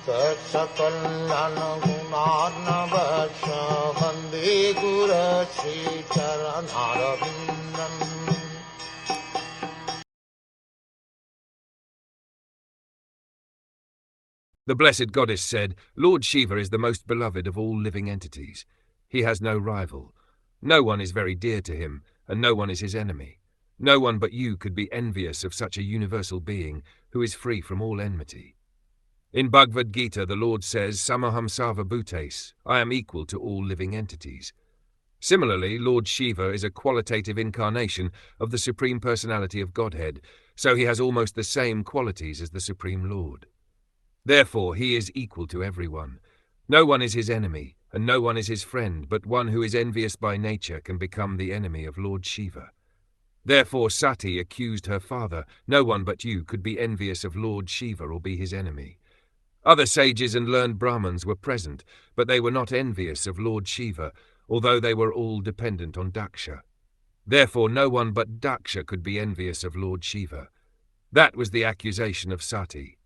Saksakalyan gunarnavasya Vande Guru Sri Charanaravindan. The Blessed Goddess said, Lord Shiva is the most beloved of all living entities. He has no rival. No one is very dear to him, and no one is his enemy. No one but you could be envious of such a universal being who is free from all enmity. In Bhagavad Gita, the Lord says, Samaham Sarva Bhutes, I am equal to all living entities. Similarly, Lord Shiva is a qualitative incarnation of the Supreme Personality of Godhead, so he has almost the same qualities as the Supreme Lord. Therefore, he is equal to everyone. No one is his enemy, and no one is his friend, but one who is envious by nature can become the enemy of Lord Shiva. Therefore, Sati accused her father, no one but you could be envious of Lord Shiva or be his enemy. Other sages and learned Brahmins were present, but they were not envious of Lord Shiva, although they were all dependent on Daksha. Therefore, no one but Daksha could be envious of Lord Shiva. That was the accusation of Sati.